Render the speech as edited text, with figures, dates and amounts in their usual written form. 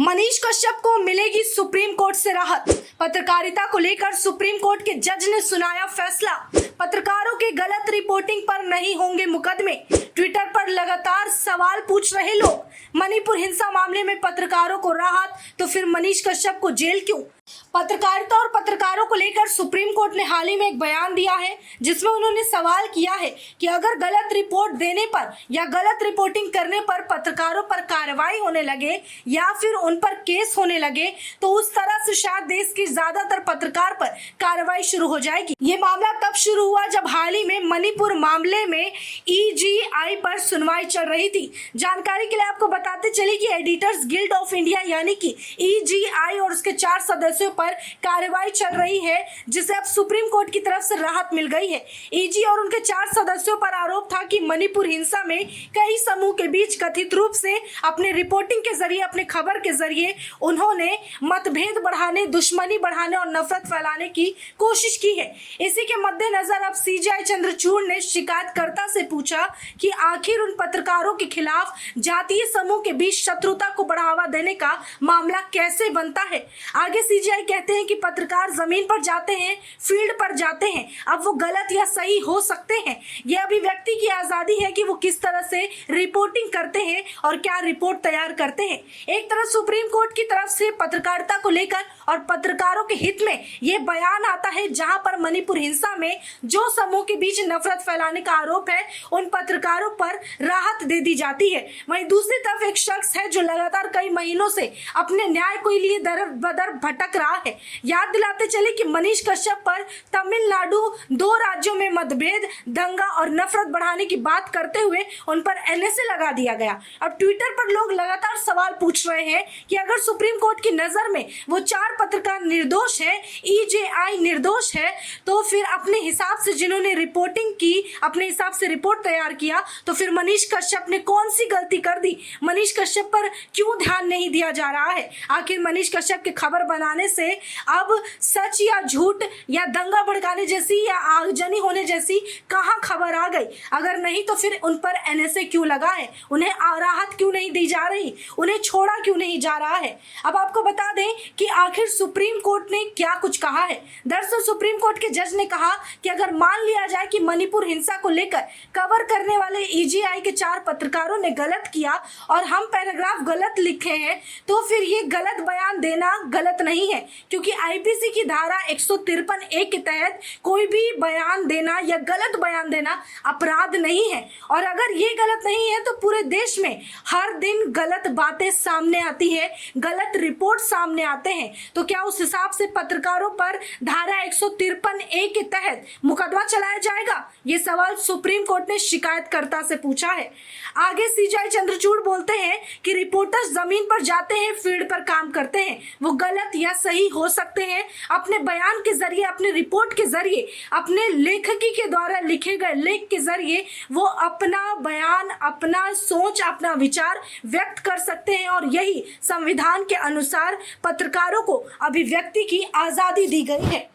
मनीष कश्यप को मिलेगी supreme court से राहत। पत्रकारिता को लेकर सुप्रीम कोर्ट के जज ने सुनाया फैसला। पत्रकारों की गलत रिपोर्टिंग पर नहीं होंगे मुकदमे। ट्विटर पर लगातार सवाल पूछ रहे लोग। मणिपुर हिंसा मामले में पत्रकारों को राहत तो फिर मनीष कश्यप को जेल क्यों? पत्रकारिता और पत्रकारों को लेकर सुप्रीम कोर्ट ने हाल ही में एक बयान दिया है, जिसमें उन्होंने सवाल किया है कि अगर गलत रिपोर्ट देने पर या गलत रिपोर्टिंग करने पर पत्रकारों पर कार्रवाई होने लगे या फिर उन पर केस होने लगे तो उस तरह से शायद देश के ज्यादातर पत्रकार पर कार्रवाई शुरू हो जाएगी। ये मामला तब शुरू हुआ जब हाल ही में मणिपुर मामले में EGI पर सुनवाई चल रही थी। जानकारी के लिए आपको बताते चले कि एडिटर्स गिल्ड ऑफ इंडिया यानी कि EGI और उसके 4 सदस्यों पर कार्रवाई चल रही है, जिसे अब सुप्रीम कोर्ट की तरफ से राहत मिल गई है। EG और उनके 4 सदस्यों पर आरोप था कि मणिपुर हिंसा में कई समूह के बीच कथित रूप से अपने रिपोर्टिंग के जरिए, अपने खबर के जरिए उन्होंने मतभेद बढ़ाने, दुश्मनी बढ़ाने और नफरत फैलाने की कोशिश की है। इसी के मद्देनजर अब CJI चंद्रचूड़ ने शिकायतकर्ता से पूछा कि आखिर उन पत्रकारों के खिलाफ जातीय समूह के बीच शत्रुता को बढ़ावा देने का मामला कैसे बनता है। आगे CJI कहते हैं कि पत्रकार जमीन पर जाते हैं, फील्ड पर जाते हैं, अब वो गलत या सही हो सकते हैं। यह अभिव्यक्ति की आजादी है कि वो किस तरह से रिपोर्टिंग करते हैं और क्या रिपोर्ट तैयार करते हैं। एक तरफ सुप्रीम कोर्ट की तरफ से पत्रकारिता को लेकर और पत्रकारों के हित में ये बयान आता है, जहां पर मणिपुर हिंसा में जो समूह के बीच नफरत फैलाने का आरोप है उन पत्रकारों पर राहत दे दी जाती है। वहीं दूसरी तरफ एक शख्स है जो लगातार कई महीनों से अपने न्याय को लिए दर बदर भटक रहा है। याद दिलाते चले कि मनीष कश्यप पर तमिलनाडु 2 राज्यों में मतभेद, दंगा और नफरत बढ़ाने की बात करते हुए उन पर NSA लगा दिया गया। अब ट्विटर पर लोग लगातार सवाल पूछ रहे हैं कि अगर सुप्रीम कोर्ट की नजर में वो 4 पत्रकार निर्दोष है, EJI निर्दोष है, तो फिर अपने हिसाब से जिन्होंने रिपोर्टिंग की, अपने हिसाब से रिपोर्ट तैयार किया, तो फिर मनीष कश्यप ने कौन सी गलती कर दी? मनीष कश्यप पर क्यों ध्यान नहीं दिया जा रहा है? आखिर मनीष कश्यप की खबर बनाने से अब सच या झूठ या दंगा भड़काने जैसी या आगजनी होने जैसी कहां खबर आ गई? अगर नहीं तो फिर उन पर NSA क्यों लगा है? उन्हें राहत क्यों नहीं दी जा रही? उन्हें छोड़ा क्यों नहीं जा रहा है? अब आपको बता दें कि आखिर सुप्रीम कोर्ट ने क्या कुछ कहा है। दरअसल सुप्रीम कोर्ट के जज ने कहा कि अगर मान लिया जाए कि मणिपुर हिंसा को लेकर कवर करने वाले EGI के 4 पत्रकारों ने गलत किया और हम पैराग्राफ गलत लिखे हैं, तो फिर ये गलत बयान देना गलत नहीं है, क्योंकि IPC की धारा 153A के तहत कोई भी बयान देना या गलत बयान देना अपराध नहीं है। और अगर ये गलत नहीं है तो पूरे देश में हर दिन गलत बातें सामने आती है, गलत रिपोर्ट सामने आते हैं, तो क्या उस हिसाब से पत्रकारों पर धारा 153A के तहत मुकदमा चलाया जाएगा? ये सवाल सुप्रीम कोर्ट ने शिकायतकर्ता से पूछा है। आगे CJI चंद्रचूड़ बोलते हैं कि रिपोर्टर्स जमीन पर जाते हैं, फील्ड पर काम करते हैं, वो गलत या सही हो सकते हैं। अपने बयान के जरिए, अपने रिपोर्ट के जरिए, अपने लेखकी के द्वारा लिखे गए लेख के जरिए वो अपना बयान, अपना सोच, अपना विचार व्यक्त कर सकते हैं और यही संविधान के अनुसार पत्रकारों को अभिव्यक्ति की आजादी दी गई है।